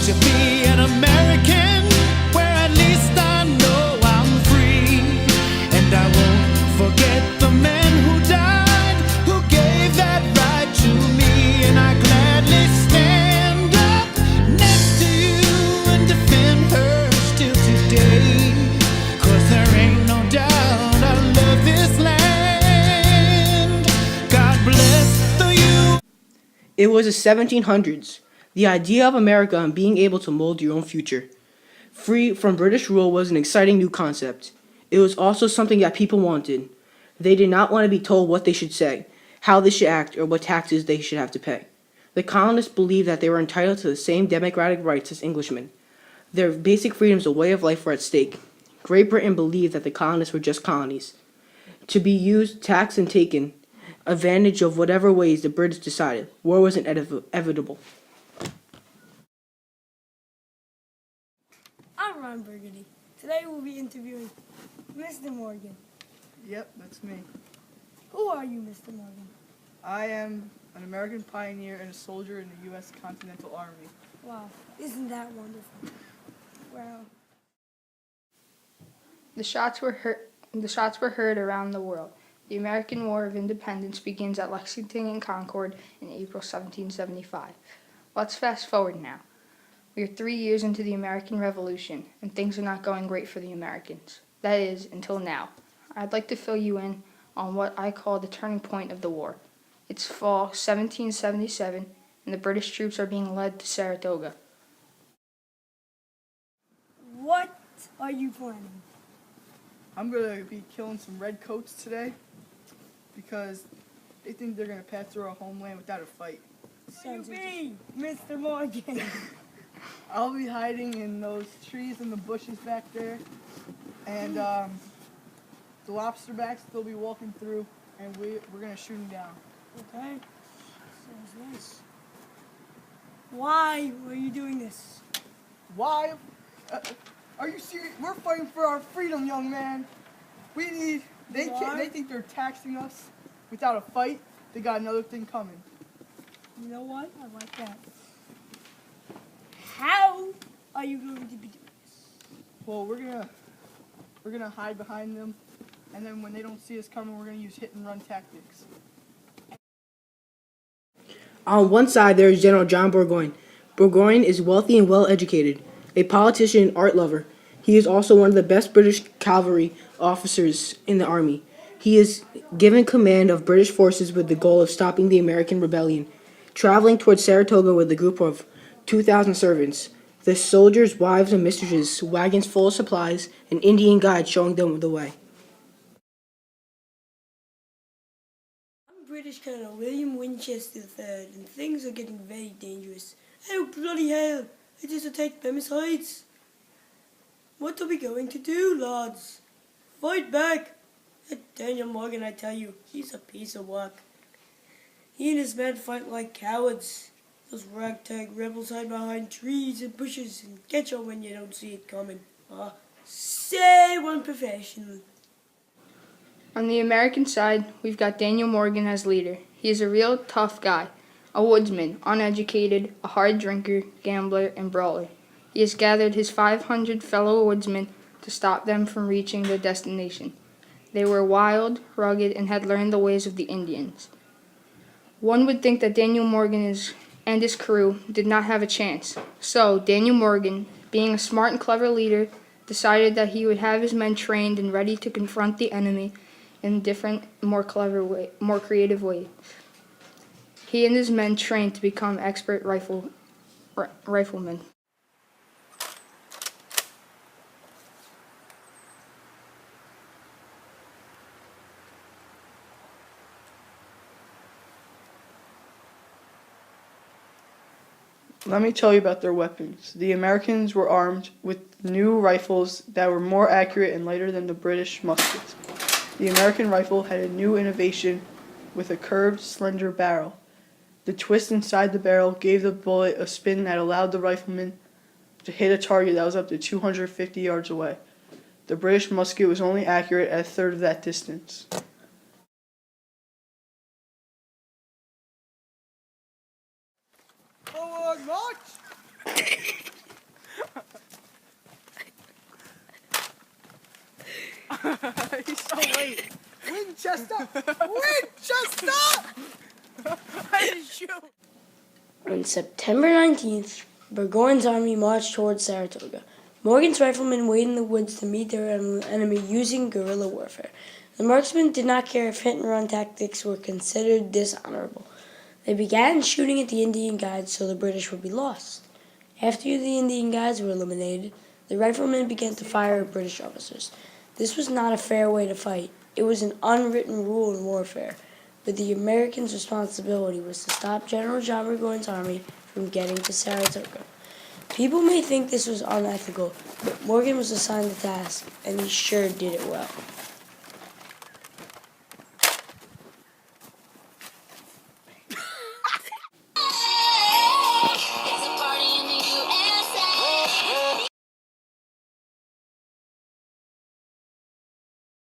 to be an American, where at least I know I'm free. And I won't forget the men who died, who gave that right to me. And I gladly stand up next to you and defend her still today. 'Cause there ain't no doubt I love this land. God bless the U. It was the 1700s. The idea of America and being able to mold your own future, free from British rule, was an exciting new concept. It was also something that people wanted. They did not want to be told what they should say, how they should act, or what taxes they should have to pay. The colonists believed that they were entitled to the same democratic rights as Englishmen. Their basic freedoms of way of life were at stake. Great Britain believed that the colonists were just colonies, to be used, taxed, and taken advantage of whatever ways the British decided. War was inevitable. I'm Ron Burgundy. Today we'll be interviewing Mr. Morgan. Yep, that's me. Who are you, Mr. Morgan? I am an American pioneer and a soldier in the U.S. Continental Army. Wow, isn't that wonderful? Wow. The shots were heard around the world. The American War of Independence begins at Lexington and Concord in April 1775. Let's fast forward now. We are 3 years into the American Revolution, and things are not going great for the Americans. That is, until now. I'd like to fill you in on what I call the turning point of the war. It's fall 1777, and the British troops are being led to Saratoga. What are you planning? I'm going to be killing some redcoats today because they think they're going to pass through our homeland without a fight. Sounds me, Mr. Morgan. I'll be hiding in those trees and the bushes back there, and the lobsterbacks, they'll be walking through, and we're going to shoot them down. Okay, sounds nice. Why are you doing this? Why? Are you serious? We're fighting for our freedom, young man. They think they're taxing us without a fight. They got another thing coming. You know what? I like that. How are you going to be doing this? Well, we're gonna hide behind them, and then when they don't see us coming, we're gonna use hit and run tactics. On one side, there is General John Burgoyne. Burgoyne is wealthy and well-educated, a politician and art lover. He is also one of the best British cavalry officers in the army. He is given command of British forces with the goal of stopping the American rebellion, traveling towards Saratoga with a group of 2,000 servants, the soldiers' wives and mistresses, wagons full of supplies, and Indian guides showing them the way. I'm British Colonel William Winchester III, and things are getting very dangerous. Oh, bloody hell! I just attacked Bemis Heights. What are we going to do, lads? Fight back! That Daniel Morgan, I tell you, he's a piece of work. He and his men fight like cowards. Those ragtag rebels hide behind trees and bushes and catch on when you don't see it coming. Say one professional. On the American side, we've got Daniel Morgan as leader. He is a real tough guy, a woodsman, uneducated, a hard drinker, gambler, and brawler. He has gathered his 500 fellow woodsmen to stop them from reaching their destination. They were wild, rugged, and had learned the ways of the Indians. One would think that Daniel Morgan and his crew did not have a chance. So, Daniel Morgan, being a smart and clever leader, decided that he would have his men trained and ready to confront the enemy in different, more creative ways. He and his men trained to become expert riflemen. Let me tell you about their weapons. The Americans were armed with new rifles that were more accurate and lighter than the British muskets. The American rifle had a new innovation with a curved, slender barrel. The twist inside the barrel gave the bullet a spin that allowed the rifleman to hit a target that was up to 250 yards away. The British musket was only accurate at a third of that distance. Forward march! On September 19th, Burgoyne's army marched towards Saratoga. Morgan's riflemen waited in the woods to meet their enemy using guerrilla warfare. The marksmen did not care if hit-and-run tactics were considered dishonorable. They began shooting at the Indian guides so the British would be lost. After the Indian guides were eliminated, the riflemen began to fire at British officers. This was not a fair way to fight. It was an unwritten rule in warfare, but the Americans' responsibility was to stop General John Burgoyne's army from getting to Saratoga. People may think this was unethical, but Morgan was assigned the task, and he sure did it well.